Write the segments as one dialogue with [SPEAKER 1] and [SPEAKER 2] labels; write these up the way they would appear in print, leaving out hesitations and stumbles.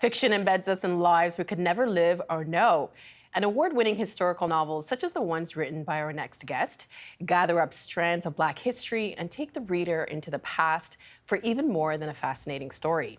[SPEAKER 1] Fiction embeds us in lives we could never live or know. And award-winning historical novels, such as the ones written by our next guest, gather up strands of Black history and take the reader into the past for even more than a fascinating story.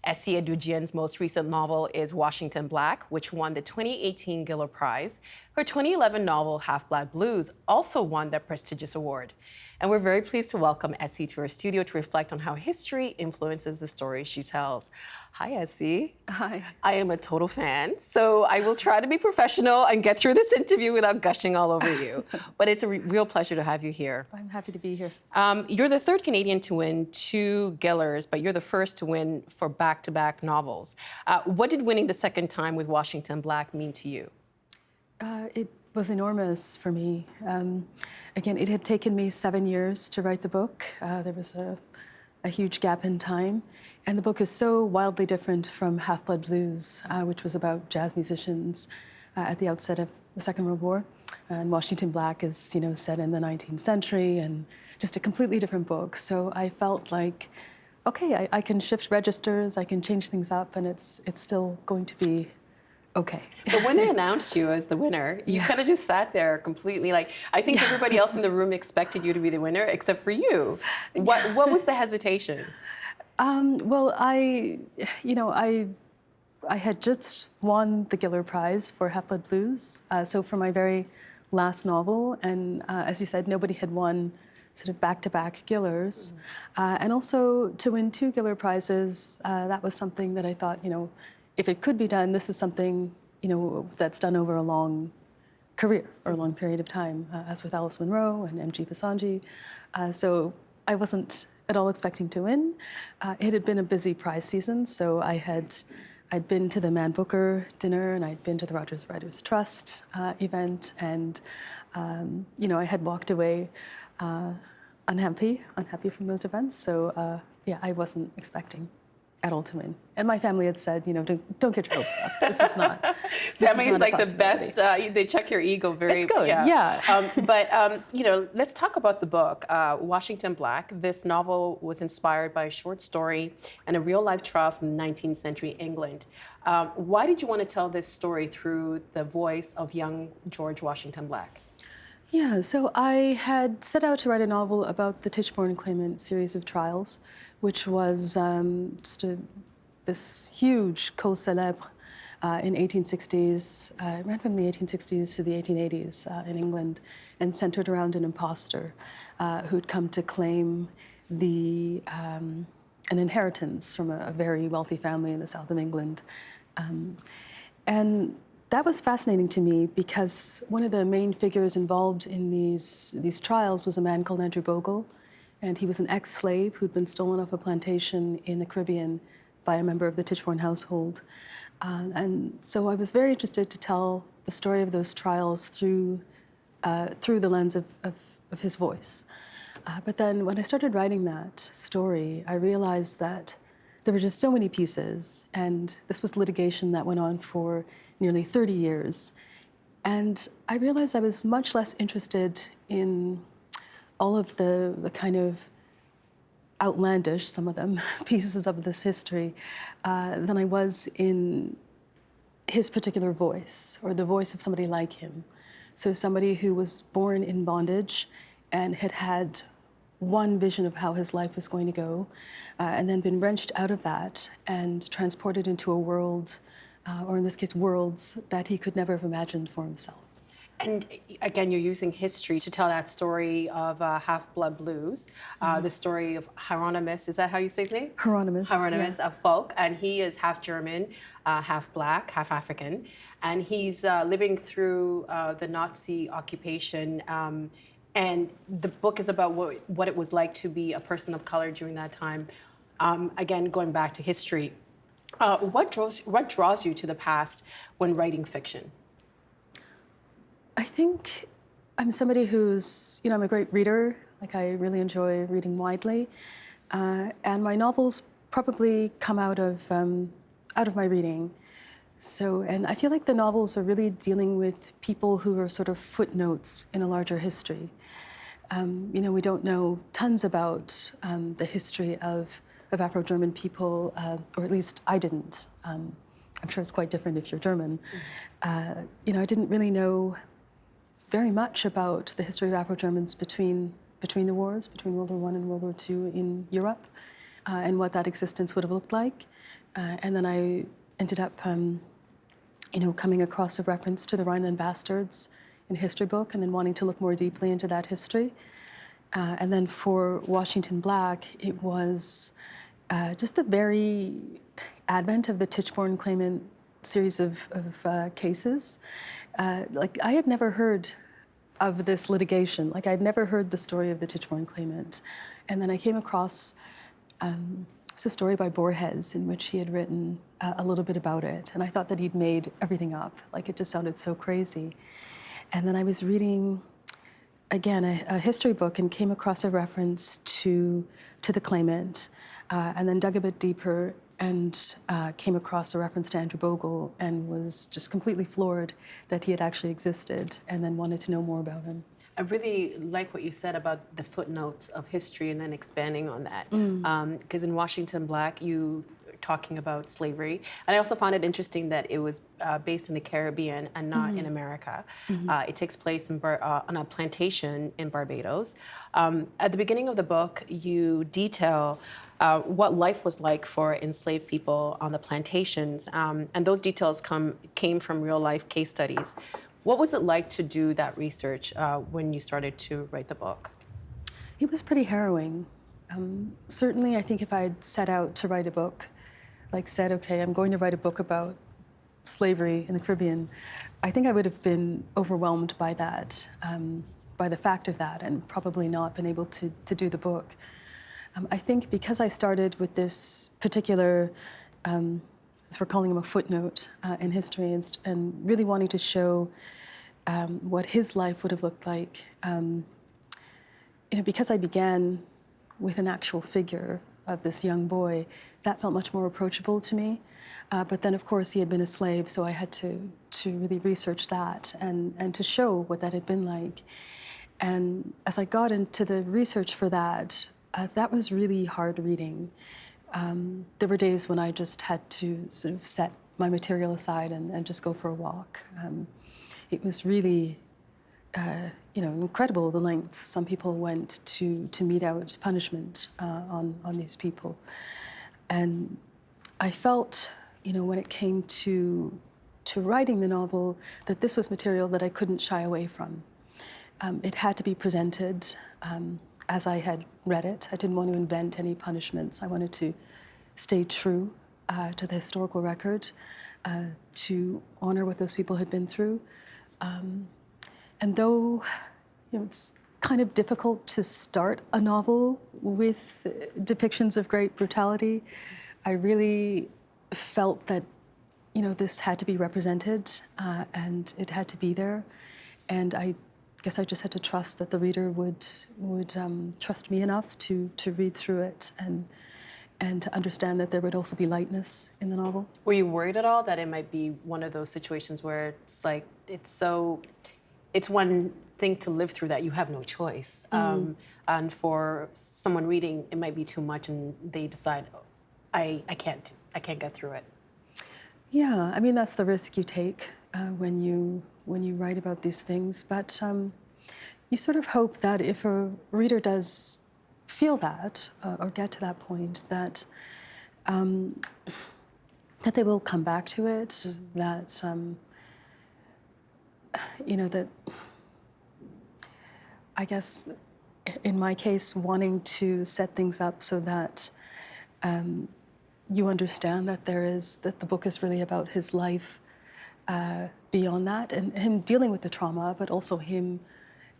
[SPEAKER 1] Esi Edugyan's most recent novel is Washington Black, which won the 2018 Giller Prize. Her 2011 novel, Half-Blood Blues, also won that prestigious award. And we're very pleased to welcome Esi to our studio to reflect on how history influences the stories she tells. Hi, Esi.
[SPEAKER 2] Hi.
[SPEAKER 1] I am a total fan, so I will try to be professional and get through this interview without gushing all over you. But it's a real pleasure to have you here.
[SPEAKER 2] I'm happy to be here.
[SPEAKER 1] You're the third Canadian to win 2 Gillers, but you're the first to win for back-to-back novels. What did winning the second time with Washington Black mean to you?
[SPEAKER 2] It was enormous for me. Again, it had taken me 7 years to write the book. There was a huge gap in time. And the book is so wildly different from Half-Blood Blues, which was about jazz musicians at the outset of the Second World War. And Washington Black is, set in the 19th century and just a completely different book. So I felt like, okay, I can shift registers, I can change things up, and it's still going to be okay.
[SPEAKER 1] But when they announced you as the winner, you kind of just sat there completely like, I think everybody else in the room expected you to be the winner except for you. What was the hesitation?
[SPEAKER 2] Well, I had just won the Giller Prize for Half-Blood Blues, so for my very last novel, and as you said, nobody had won sort of back-to-back Gillers. And also to win 2 Giller Prizes, that was something that I thought, if it could be done, this is something, that's done over a long career or a long period of time, as with Alice Munro and M.G. Basanji. So I wasn't at all expecting to win. It had been a busy prize season, so I'd been to the Man Booker dinner and I'd been to the Rogers Writers Trust event, and I had walked away unhappy from those events. So I wasn't expecting at all to win. And my family had said, don't get your hopes up. This is not.
[SPEAKER 1] Family is like the best. They check your ego very.
[SPEAKER 2] It's good. Yeah.
[SPEAKER 1] But let's talk about the book, Washington Black. This novel was inspired by a short story and a real-life trial from 19th century England. Why did you want to tell this story through the voice of young George Washington Black?
[SPEAKER 2] Yeah, so I had set out to write a novel about the Tichborne claimant series of trials, which was this huge cause célèbre in 1860s. It ran from the 1860s to the 1880s in England, and centered around an imposter who'd come to claim an inheritance from a very wealthy family in the south of England. And that was fascinating to me because one of the main figures involved in these trials was a man called Andrew Bogle, and he was an ex-slave who'd been stolen off a plantation in the Caribbean by a member of the Tichborne household. And so I was very interested to tell the story of those trials through the lens of his voice. But then when I started writing that story, I realized that there were just so many pieces, and this was litigation that went on for nearly 30 years. And I realized I was much less interested in all of the kind of outlandish, some of them, pieces of this history than I was in his particular voice, or the voice of somebody like him. So somebody who was born in bondage and had had one vision of how his life was going to go, and then been wrenched out of that and transported into a world, or in this case, worlds that he could never have imagined for himself.
[SPEAKER 1] And again, you're using history to tell that story of Half-Blood Blues, the story of Hieronymus, is that how you say his name?
[SPEAKER 2] Hieronymus.
[SPEAKER 1] Hieronymus, a folk, and he is half German, half Black, half African, and he's living through the Nazi occupation. And the book is about what it was like to be a person of color during that time. Again, going back to history, what draws you to the past when writing fiction?
[SPEAKER 2] I think I'm somebody who's, I'm a great reader. Like, I really enjoy reading widely. And my novels probably come out of my reading. So, and I feel like the novels are really dealing with people who are sort of footnotes in a larger history. We don't know tons about the history of of Afro-German people, or at least I didn't. I'm sure it's quite different if you're German. You know, I didn't really know very much about the history of Afro-Germans between the wars, between World War I and World War II in Europe, and what that existence would have looked like. And then I ended up, you know, coming across a reference to the Rhineland Bastards in a history book, and then wanting to look more deeply into that history. And then for Washington Black, it was just the very advent of the Tichborne claimant series of cases. Like, I had never heard of this litigation. Like, I'd never heard the story of the Tichborne claimant. And then I came across it's a story by Borges in which he had written a little bit about it. And I thought that he'd made everything up. Like, it just sounded so crazy. And then I was reading, again, a history book and came across a reference to the claimant, and then dug a bit deeper and came across a reference to Andrew Bogle and was just completely floored that he had actually existed, and then wanted to know more about him.
[SPEAKER 1] I really like what you said about the footnotes of history and then expanding on that. Because in Washington Black, you are talking about slavery. And I also found it interesting that it was based in the Caribbean and not in America. It takes place on a plantation in Barbados. At the beginning of the book, you detail what life was like for enslaved people on the plantations. And those details came from real life case studies. What was it like to do that research when you started to write the book?
[SPEAKER 2] It was pretty harrowing. Certainly, I think if I had set out to write a book, like said, okay, I'm going to write a book about slavery in the Caribbean, I think I would have been overwhelmed by that, by the fact of that, and probably not been able to do the book. I think because I started with this particular, as we're calling him, a footnote in history, and really wanting to show what his life would have looked like. You know, because I began with an actual figure of this young boy, that felt much more approachable to me. But then, of course, he had been a slave, so I had to really research that and to show what that had been like. And as I got into the research for that, that was really hard reading. There were days when I just had to sort of set my material aside and just go for a walk. It was really, you know, incredible the lengths some people went to mete out punishment on these people. And I felt, you know, when it came to writing the novel, that this was material that I couldn't shy away from. It had to be presented as I had read it. I didn't want to invent any punishments. I wanted to stay true to the historical record, to honor what those people had been through. And though, you know, it's kind of difficult to start a novel with depictions of great brutality, I really felt that, you know, this had to be represented, and it had to be there. And I guess I just had to trust that the reader would trust me enough to read through it and to understand that there would also be lightness in the novel.
[SPEAKER 1] Were you worried at all that it might be one of those situations where it's like, it's one thing to live through that you have no choice. And for someone reading, it might be too much and they decide, oh, I can't get through it.
[SPEAKER 2] Yeah, I mean, that's the risk you take when you write about these things. But you sort of hope that if a reader does feel that or get to that point, that that they will come back to it, that you know, that I guess in my case, wanting to set things up so that you understand that that the book is really about his life beyond that, and him dealing with the trauma, but also him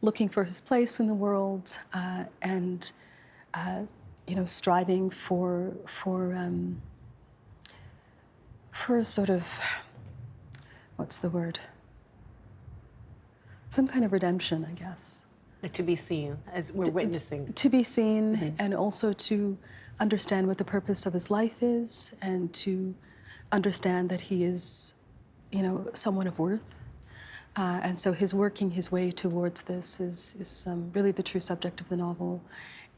[SPEAKER 2] looking for his place in the world, and you know, striving for sort of, what's the word? Some kind of redemption, I guess.
[SPEAKER 1] Like to be seen, as we're witnessing.
[SPEAKER 2] To be seen, and also to understand what the purpose of his life is, and to understand that he is, you know, someone of worth. And so his working his way towards this is really the true subject of the novel.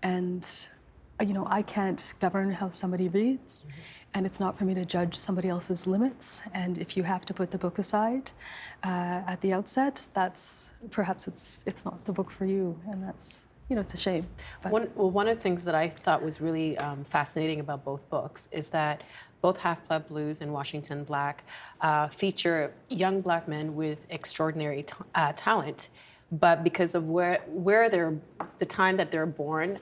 [SPEAKER 2] And I can't govern how somebody reads, and it's not for me to judge somebody else's limits. And if you have to put the book aside at the outset, that's perhaps it's not the book for you, and that's it's a shame. But
[SPEAKER 1] One of the things that I thought was really fascinating about both books is that both Half-Blood Blues and Washington Black feature young Black men with extraordinary talent, but because of where they're, the time that they're born,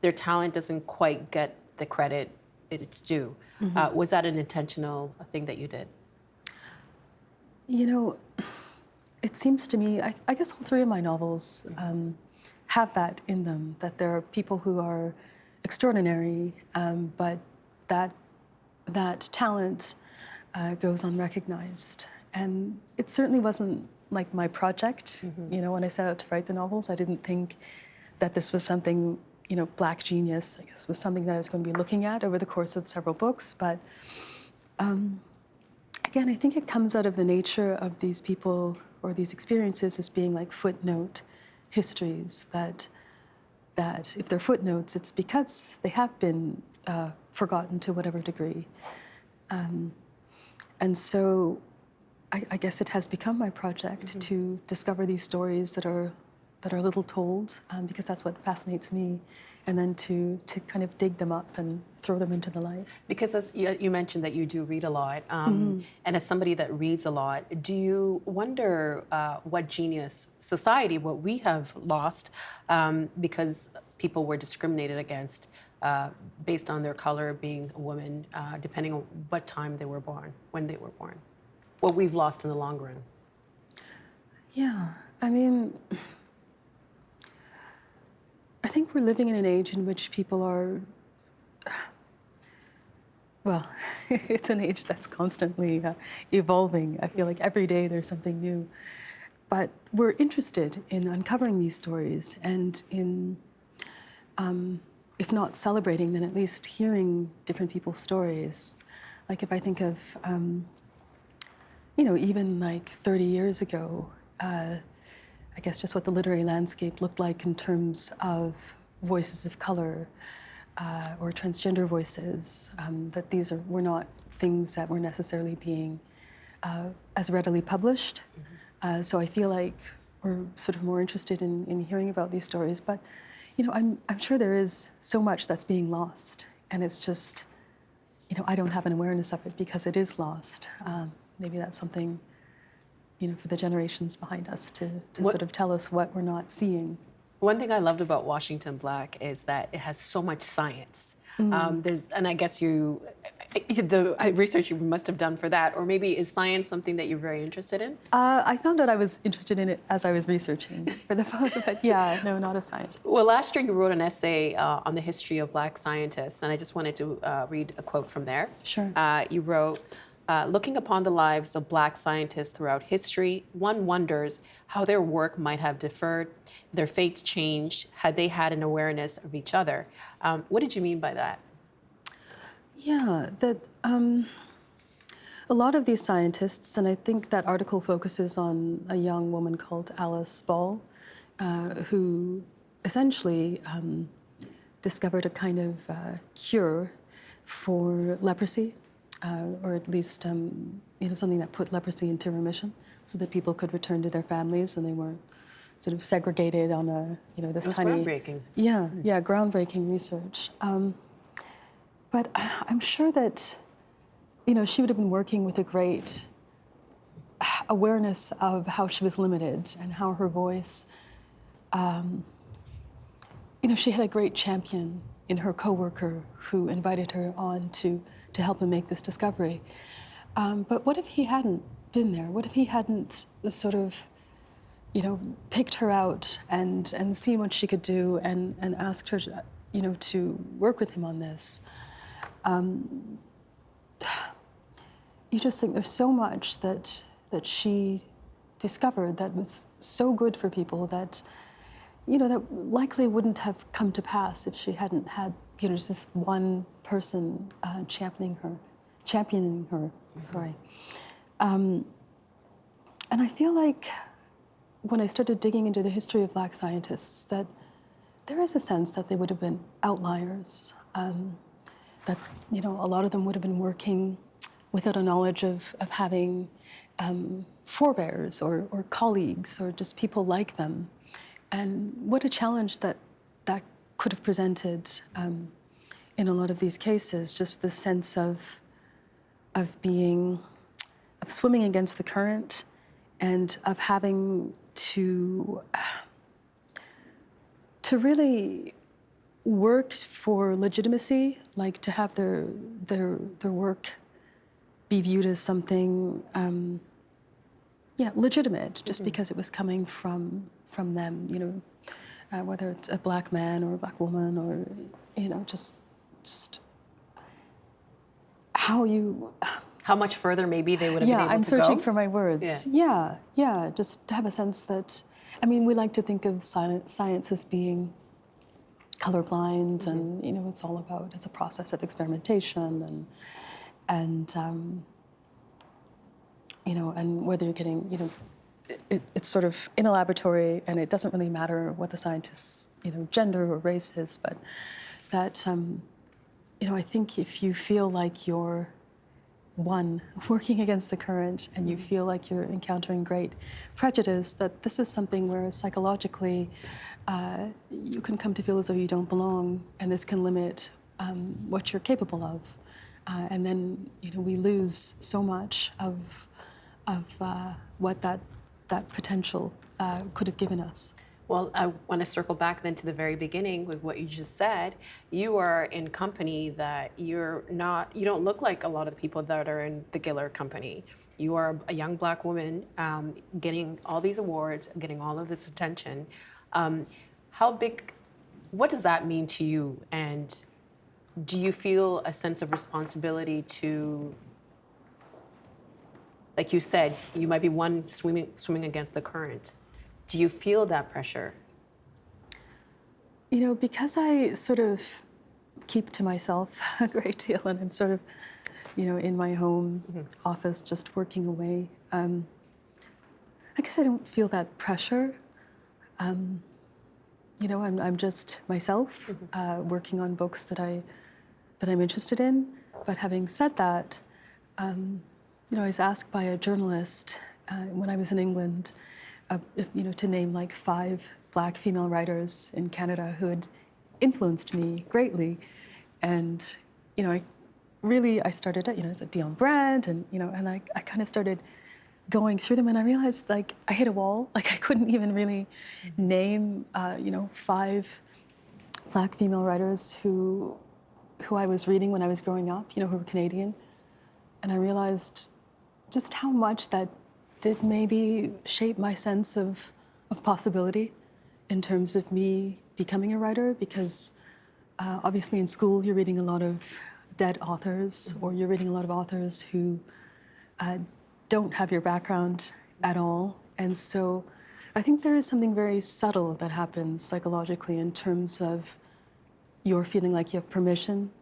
[SPEAKER 1] their talent doesn't quite get the credit it's due. Was that an intentional thing that you did?
[SPEAKER 2] It seems to me, I guess all three of my novels have that in them, that there are people who are extraordinary, but that talent goes unrecognized. And it certainly wasn't like my project. When I set out to write the novels, I didn't think that this was something, Black genius, I guess, was something that I was going to be looking at over the course of several books. But again, I think it comes out of the nature of these people or these experiences as being like footnote histories, that if they're footnotes, it's because they have been forgotten to whatever degree. And so I guess it has become my project to discover these stories that are little told, because that's what fascinates me, and then to kind of dig them up and throw them into the light. Because
[SPEAKER 1] as you mentioned that you do read a lot, and as somebody that reads a lot, do you wonder what genius society, what we have lost, because people were discriminated against based on their color, being a woman, depending on what time they were born, when they were born? What we've lost in the long run?
[SPEAKER 2] Yeah, I mean, I think we're living in an age in which people are, well, it's an age that's constantly evolving. I feel like every day there's something new. But we're interested in uncovering these stories and in, if not celebrating, then at least hearing different people's stories. Like if I think of, even like 30 years ago, I guess just what the literary landscape looked like in terms of voices of color or transgender voices, that these were not things that were necessarily being as readily published. So I feel like we're sort of more interested in hearing about these stories. But, I'm sure there is so much that's being lost. And it's just, I don't have an awareness of it because it is lost. Maybe that's something for the generations behind us to sort of tell us what we're not seeing.
[SPEAKER 1] One thing I loved about Washington Black is that it has so much science. And I guess the research you must have done for that, or maybe is science something that you're very interested in?
[SPEAKER 2] I found out I was interested in it as I was researching for the book, but yeah, no, not a scientist.
[SPEAKER 1] Well, last year you wrote an essay on the history of Black scientists, and I just wanted to read a quote from there.
[SPEAKER 2] Sure.
[SPEAKER 1] You wrote, looking upon the lives of Black scientists throughout history, one wonders how their work might have differed, their fates changed, had they had an awareness of each other. What did you mean by that?
[SPEAKER 2] Yeah, that a lot of these scientists, and I think that article focuses on a young woman called Alice Ball, who essentially discovered a kind of cure for leprosy. Or at least, something that put leprosy into remission, so that people could return to their families and they weren't sort of segregated on this tiny.
[SPEAKER 1] It was groundbreaking.
[SPEAKER 2] Yeah, groundbreaking research. But I'm sure that, she would have been working with a great awareness of how she was limited and how her voice. She had a great champion in her coworker who invited her on to help him make this discovery. But what if he hadn't been there? What if he hadn't sort of, picked her out and seen what she could do and asked her, to work with him on this? You just think there's so much that she discovered that was so good for people that, that likely wouldn't have come to pass if she hadn't had, just this one person championing her. Sorry. And I feel like when I started digging into the history of Black scientists, that there is a sense that they would have been outliers, that, you know, a lot of them would have been working without a knowledge of having forebears or colleagues or just people like them. And what a challenge that could have presented in a lot of these cases, just the sense of swimming against the current and of having to really work for legitimacy, like to have their work be viewed as something legitimate, just because it was coming from them, you know, whether it's a black man or a black woman, or, you know, just
[SPEAKER 1] how much further maybe they would have been able to go?
[SPEAKER 2] Yeah, I'm searching for my words. Yeah, just to have a sense that, I mean, we like to think of science as being colorblind, and, you know, it's a process of experimentation, and you know, and whether you're getting, you know, it's sort of in a laboratory, and it doesn't really matter what the scientist's, you know, gender or race is, but that, you know, I think if you feel like you're working against the current, and you feel like you're encountering great prejudice, that this is something where psychologically you can come to feel as though you don't belong, and this can limit what you're capable of. And then, you know, we lose so much of what that potential could have given us.
[SPEAKER 1] Well, I want to circle back then to the very beginning with what you just said. You are in company that you don't look like a lot of the people that are in the Giller company. You are a young black woman getting all these awards, getting all of this attention. What does that mean to you? And do you feel a sense of responsibility to, like you said, you might be one swimming against the current. Do you feel that pressure?
[SPEAKER 2] You know, because I sort of keep to myself a great deal, and I'm sort of, you know, in my home office just working away, I guess I don't feel that pressure. You know, I'm just myself, working on books that I'm interested in. But having said that, you know, I was asked by a journalist when I was in England, you know, to name like 5 black female writers in Canada who had influenced me greatly. And, you know, I started, you know, it's a Dion Brandt, and, you know, and I kind of started going through them, and I realized, like, I hit a wall. Like, I couldn't even really name, you know, 5 black female writers who I was reading when I was growing up, you know, who were Canadian. And I realized just how much that did maybe shape my sense of possibility in terms of me becoming a writer, because obviously in school you're reading a lot of dead authors, or you're reading a lot of authors who don't have your background at all. And so I think there is something very subtle that happens psychologically in terms of you're feeling like you have permission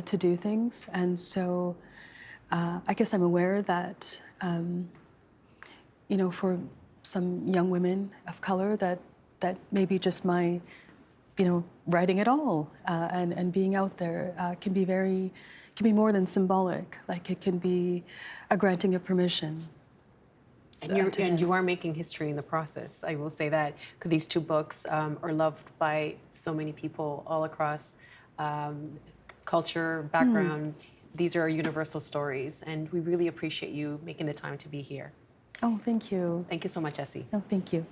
[SPEAKER 2] to do things. And so I guess I'm aware that you know, for some young women of color, that maybe just my, you know, writing at all and being out there can be more than symbolic. Like, it can be a granting of permission.
[SPEAKER 1] And you are making history in the process. I will say that, because these 2 books are loved by so many people all across culture, background. These are universal stories, and we really appreciate you making the time to be here.
[SPEAKER 2] Oh, thank you.
[SPEAKER 1] Thank you so much, Esi.
[SPEAKER 2] Oh, thank you.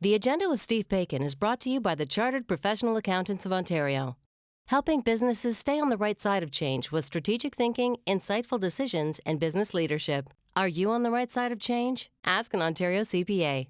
[SPEAKER 3] The Agenda with Steve Bacon is brought to you by the Chartered Professional Accountants of Ontario, helping businesses stay on the right side of change with strategic thinking, insightful decisions, and business leadership. Are you on the right side of change? Ask an Ontario CPA.